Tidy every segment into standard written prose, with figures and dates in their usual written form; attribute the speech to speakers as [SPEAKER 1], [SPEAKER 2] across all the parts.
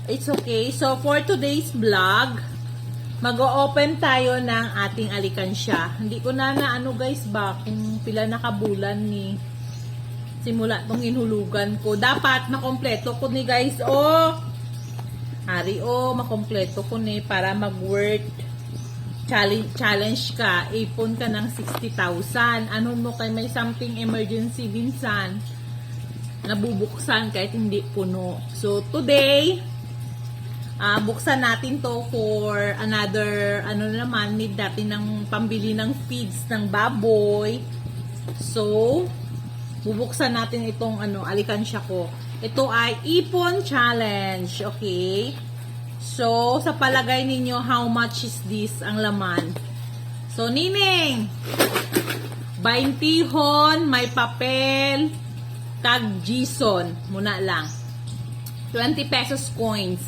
[SPEAKER 1] It's okay. So, for today's vlog, mag-o-open tayo ng ating alikansya. Hindi ko na ano guys ba, kung pila nakabulan ni simula tong inhulugan ko. Dapat makompleto ko ni guys. Makompleto ko ni para mag-worth challenge ka. Ipon ka ng 60,000. Ano mo kay may something emergency minsan nabubuksan kahit hindi puno. So, today, buksan natin to for another, need natin ng pambili ng feeds ng baboy. So, bubuksan natin itong alikansya ko. Ito ay ipon challenge, okay? So, sa palagay ninyo, how much is this ang laman? So, Nining, 20 may papel, kag Gison, muna lang. 20 pesos coins.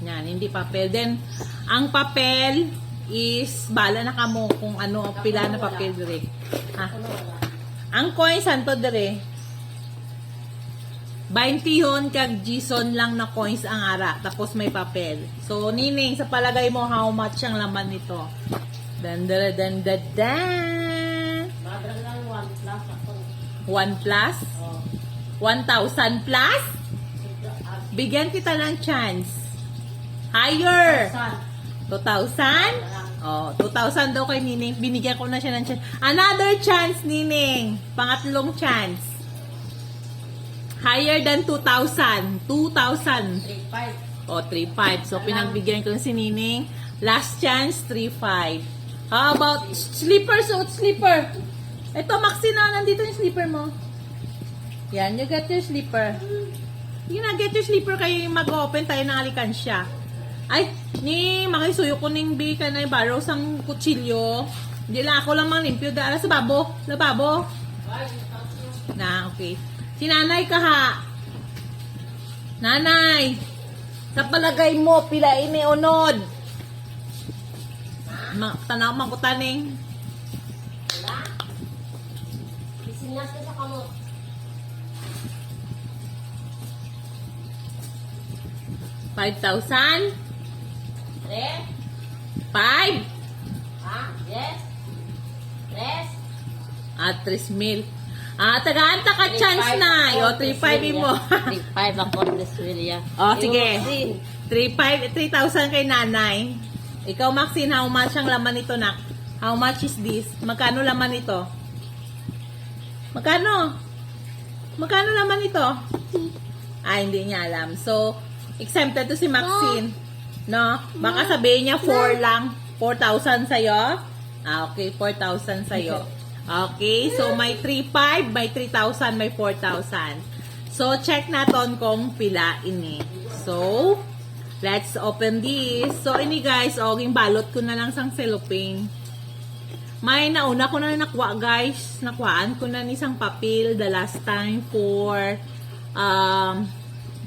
[SPEAKER 1] Yan, hindi papel. Then, ang papel is, bala na kamo kung ano, pila na papel dire. Ang coins, santo dire. 20 kag Gison lang na coins ang ara. Tapos may papel. So, Nining, sa palagay mo, how much ang laman nito? Dan.
[SPEAKER 2] 1 plus ako.
[SPEAKER 1] 1 plus? 1,000 plus? Bigyan kita ng chance. Higher! 2,000? 2,000 daw kay Nining. Binigyan ko na siya ng chance. Another chance, Nining. Pangatlong chance. Higher than 2,000. 2,000.
[SPEAKER 2] 3.5.
[SPEAKER 1] 3,500. So, pinagbigyan ko si Nining. Last chance, 3,500. How about slipper? Suot slipper. Ito, Maxi na. Nandito yung slipper mo. Yan, you get your slipper. Sige na, get your slipper kayo yung mag-open tayo ng alikansya. Ay, makisuyo ko ning ka na yung barrow sang kutsilyo. Hindi lang ako lang manglimpyo. Dala sa babo. Lababo. Na, okay. Si nanay ka ha. Nanay, sa palagay mo, pila iniunod. Tanaw man ko taning.
[SPEAKER 2] Wala. Isinas ka sa kamot.
[SPEAKER 1] 5,000? 5?
[SPEAKER 2] Yes.
[SPEAKER 1] 3,000. Tagaanta ka chance na. 3,500 mo.
[SPEAKER 2] 3.5 ako this Willia.
[SPEAKER 1] Sige. 3,000 kay nanay. Ikaw, Maxine, how much ang laman nito, nak? How much is this? Magkano laman ito? Magkano laman ito? Hindi niya alam. So, exempted to si Maxine. No? Baka sabihin niya 4 lang. 4,000 sa'yo? Okay, 4,000 sa'yo. Okay, so may 3,500, may 3,000, may 4,000. So, check natin kung pila ini. So, let's open this. So, ini guys, yung balot ko na lang sang cellophane. May nauna ko na nakuha guys. Nakuhaan ko na nisang papel the last time for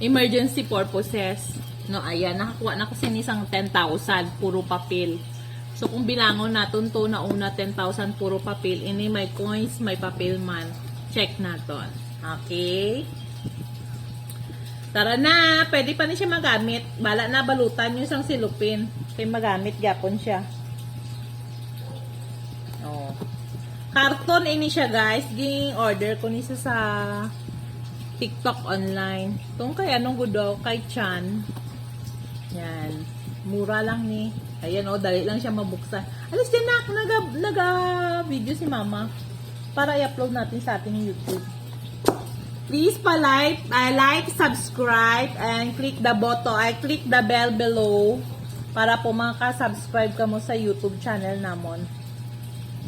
[SPEAKER 1] emergency purposes. No, ayan, nakakuha na ko sinisang 10,000 puro papel. So, kung bilangon natin to na una 10,000 puro papel, ini may coins, may papel man. Check natin. Okay? Tara na, pwede pa ni siya magamit. Bala na balutan yung isang silupin. Kaya magamit, yapon siya. Karton ini siya guys. Ging order ko ni siya sa TikTok online. Itong kay anong gudo, kay Chan. Yan. Mura lang ni. Ayan dali lang siya mabuksan. Alis din na, naga-video si mama para i-upload natin sa ating YouTube. Please like, subscribe, and click the button, click the bell below para po makaka-subscribe ka mo sa YouTube channel namon.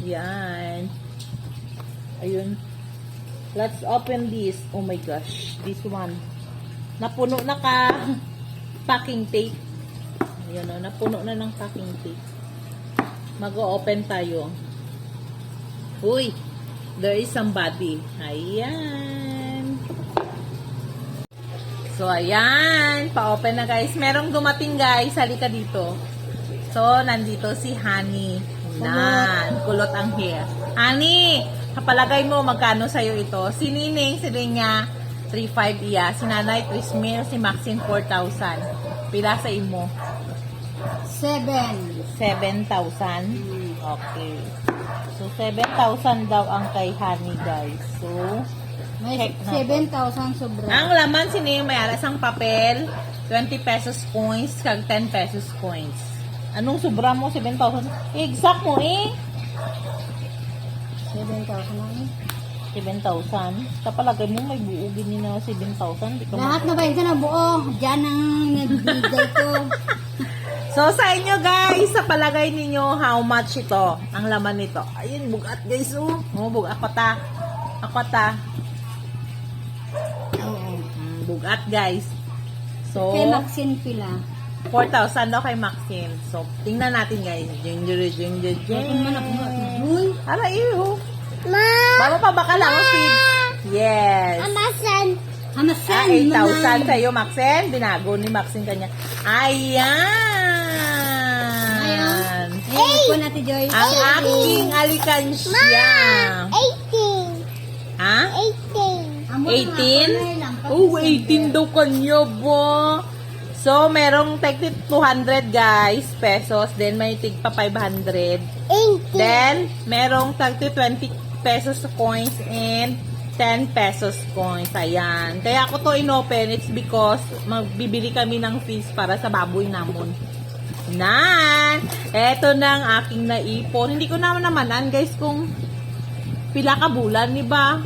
[SPEAKER 1] Yan. Ayun. Let's open this. Oh my gosh. This one. Napuno na packing tape. Ayan napuno na ng packing tape. Mag-o-open tayo. Uy. There is somebody. Ayan. So, ayan. Pa-open na guys. Merong dumating guys. Halika dito. So, nandito si Honey. Kulot ang hair. Honey, kapalagay mo magkano sa'yo ito? Si Nining, si Linya, 3,500 iya. Si Nanay, 3,000. Si Maxine, 4,000. Pila sa imo?
[SPEAKER 3] 7.
[SPEAKER 1] 7,000? Okay. So, 7,000 daw ang kay Honey, guys. So,
[SPEAKER 3] May
[SPEAKER 1] check na
[SPEAKER 3] 7,000 sobra.
[SPEAKER 1] ang laman sino yung may alas ang papel, 20 pesos coins, kag 10 pesos coins. Anong sobra mo? 7,000? Exact mo eh.
[SPEAKER 3] 7,000 lang eh.
[SPEAKER 1] 7,000. Kapalagay mo may buo gini na 7,000. Di ka
[SPEAKER 3] Lahat na ba yun na buo? Diyan ang nagbigay ko.
[SPEAKER 1] So, sa inyo guys, sa palagay ninyo, how much ito? Ang laman nito. Ayun, bugat guys. Oh, bugat. Ako ta.
[SPEAKER 3] Oo.
[SPEAKER 1] Bugat guys. So,
[SPEAKER 3] Kay Maxine pila.
[SPEAKER 1] 4,000 daw kay Maxine. So, tingnan natin guys. Jing.
[SPEAKER 3] Kung manak mo, Uy.
[SPEAKER 1] Ala, iyo. Mama pa baka lang feed. Yes.
[SPEAKER 3] Hamasan,
[SPEAKER 1] 8,000 sa'yo, Maxine. Binago ni Maxine kanya. Ayan.
[SPEAKER 3] Ayun po natin, Joy.
[SPEAKER 1] Ang aking alikansya.
[SPEAKER 3] 18.
[SPEAKER 1] Ha? 18?
[SPEAKER 3] 18?
[SPEAKER 1] Oh, 18 daw kanya ba? So, merong tig 200 guys, pesos. Then, may tig pa 500. Then, merong tag 20 pesos coins and 10 pesos coins. Ayan. Kaya ako to inopen. It's because magbibili kami ng fees para sa baboy namon. Eto na ang aking naipon. Hindi ko naman namanan guys kung pila ka bulan, di ba?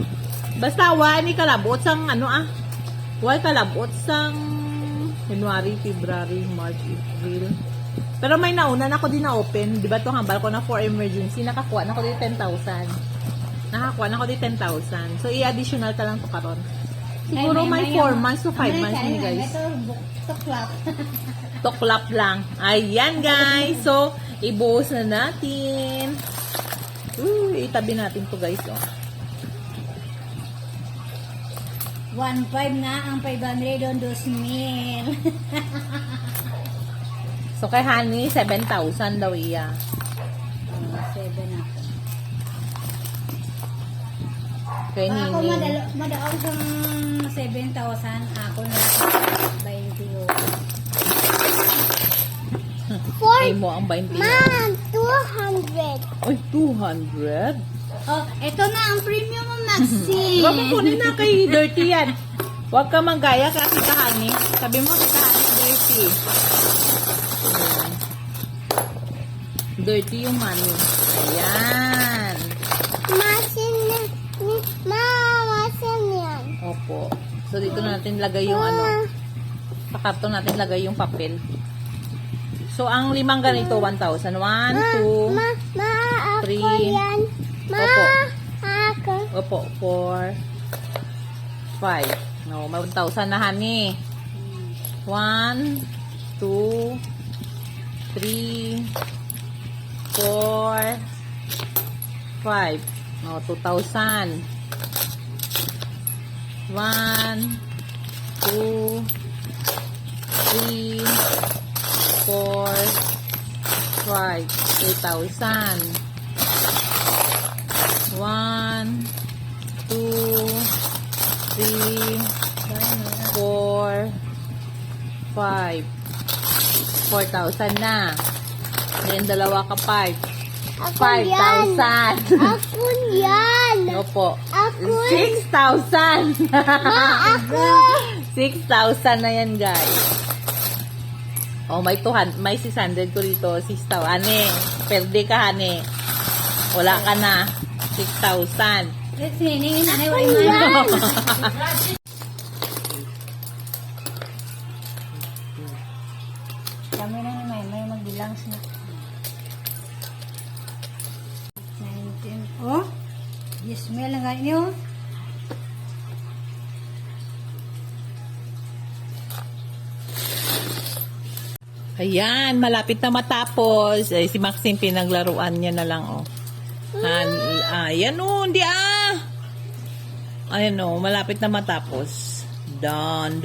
[SPEAKER 1] Basta ni kalabot sang kalabot sang January, February, March, April. Pero may nauna na ako din na open. Di ba itong hambal ko na for emergency, nakakuha na ako din 10,000. Nakakuha na ako din 10,000. So, i-additional ka lang to karon. Siguro may 4 months to 5 months ni guys.
[SPEAKER 3] Ito, tuklap.
[SPEAKER 1] Tuklap lang. Ayan guys. So, ibuhos na natin. Itabi natin to guys. Oh.
[SPEAKER 3] 1.5 nga ang 500 on 2,000.
[SPEAKER 1] So, kay Honey, 7,000 daw iya.
[SPEAKER 3] 7 ako.
[SPEAKER 1] Kay
[SPEAKER 3] Ako
[SPEAKER 1] Nini.
[SPEAKER 3] madaog sa 7,000. Ako na 20.
[SPEAKER 1] Ay mo ang 20.
[SPEAKER 3] 200.
[SPEAKER 1] Ay, 200?
[SPEAKER 3] Oh, ito na ang premium mo, Maxine.
[SPEAKER 1] Huwag mo kunin na kay Dirty yan. Huwag ka manggaya kasi kahani. Sabi mo si kahani dirty. Ayan. Dirty yung money. Ayan.
[SPEAKER 3] Maxine yan.
[SPEAKER 1] Opo. So, dito na natin lagay yung sa karton natin lagay yung papel. So, ang limang ganito, 1,000. 1, 2, 3. Opo. 4, 5. No, may 1,000 na honey. 1, 2, 3, 4, 5. No, 2,000. 1, 2, 3, 4, 5. 2,000. 1, 2, 3, 4, 5. 4,000 na. Then, dalawa ka 5. 5,000.
[SPEAKER 3] Ako yan.
[SPEAKER 1] Opo.
[SPEAKER 3] Ako.
[SPEAKER 1] 6,000.
[SPEAKER 3] Ako.
[SPEAKER 1] 6,000 na yan, guys. Oh, may 200, may 600 ko rito. 6,000. Ane, perde ka, ane. Wala ka na. 6,000.
[SPEAKER 3] Siningin na wala man. Kami na may magbilang siya. 19. Oh? Yes, may lang ganyo.
[SPEAKER 1] Ayan, malapit na matapos. Eh, si Maxine pinaglaruan niya na lang, oh. Ayan, oh, hindi Ayan, oh, malapit na matapos. Done.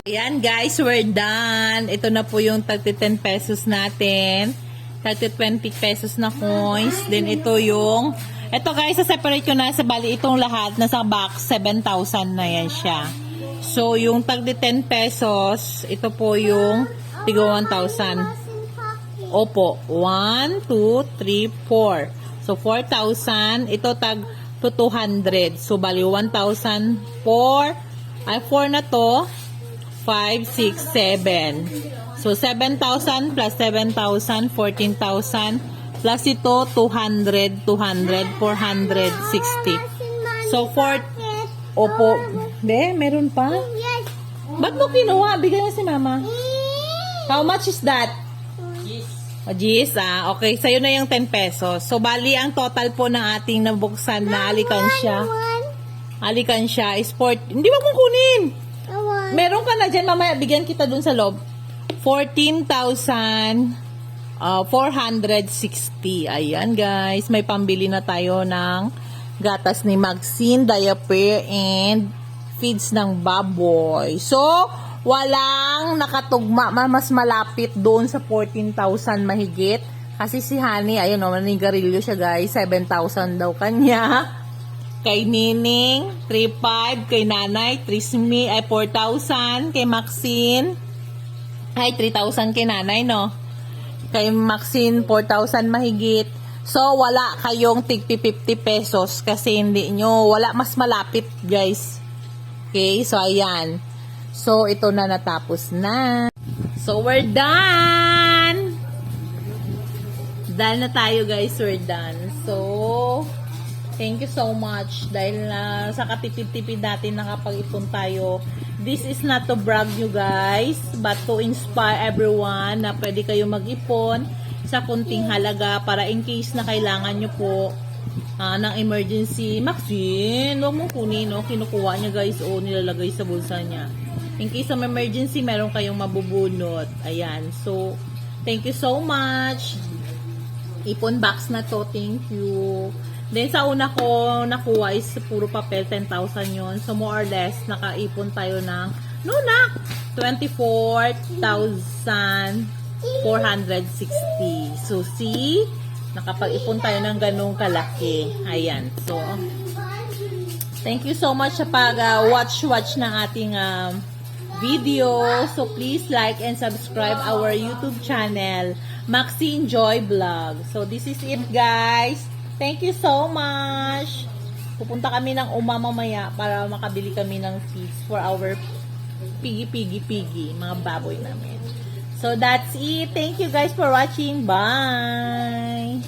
[SPEAKER 1] Ayan, guys, we're done. Ito na po yung 10 pesos natin. 20 pesos na coins. Then, ito yung... Ito, guys, sa separate ko na sa bali itong lahat. Nasa box, 7,000 na yan siya. So, yung tag de 10 pesos, ito po yung tigo 1,000. Opo, 1, 2, 3, 4. So, 4,000. Ito tag to 200. So, bali 1,000, 4. Ay, 4 na to. 5, 6, 7. So, 7,000 plus 7,000, 14,000. Plus ito, 200, 200, 460. So, 4. Opo. Be, meron pa? Ba't mo kinuha? Bigay mo si mama. How much is that?
[SPEAKER 2] Yes.
[SPEAKER 1] O, Gis, okay. Sa'yo na yung 10 pesos. So, bali, ang total po ng ating nabuksan na alikansya is 40. Hindi mo kong kunin. Meron ka na dyan. Mamaya, bigyan kita dun sa loob. 14,460. Ayan, guys. May pambili na tayo ng gatas ni Maxine, diaper, and feeds ng baboy. So, walang nakatugma, mas malapit doon sa 14,000 mahigit. Kasi si Honey, ayun o, manigarilyo siya guys, 7,000 daw kanya. Kay Nining, 3,500. Kay Nanay, 4,000. Kay Maxine, ay 3,000 kay Nanay, no? Kay Maxine, 4,000 mahigit. So, wala kayong tig 50 pesos kasi hindi nyo, wala mas malapit guys. Okay, so ayan. So, ito na natapos na. So, we're done! Done na tayo guys, we're done. So, thank you so much dahil sa katipid-tipid natin nakapag-ipon tayo. This is not to brag you guys, but to inspire everyone na pwede kayo mag-ipon sa kunting halaga para in case na kailangan nyo po ng emergency. Maxine, huwag mong kunin, no? Kinukuha niya guys, o nilalagay sa bulsa niya. In case of emergency, meron kayong mabubunot. Ayan. So, thank you so much. Ipon box na to. Thank you. Then, sa una ko nakuha is puro papel, 10,000 yon. So, more or less, nakaipon tayo ng, 24,460. So, see? Nakapag-ipon tayo ng ganong kalaki. Ayan. So, thank you so much sa pag-watch ng ating video. So, please like and subscribe our YouTube channel, Maxine Joy Vlog. So, this is it, guys. Thank you so much. Pupunta kami ng mamaya para makabili kami ng feeds for our pigi, mga baboy namin. So, that's it. Thank you guys for watching. Bye!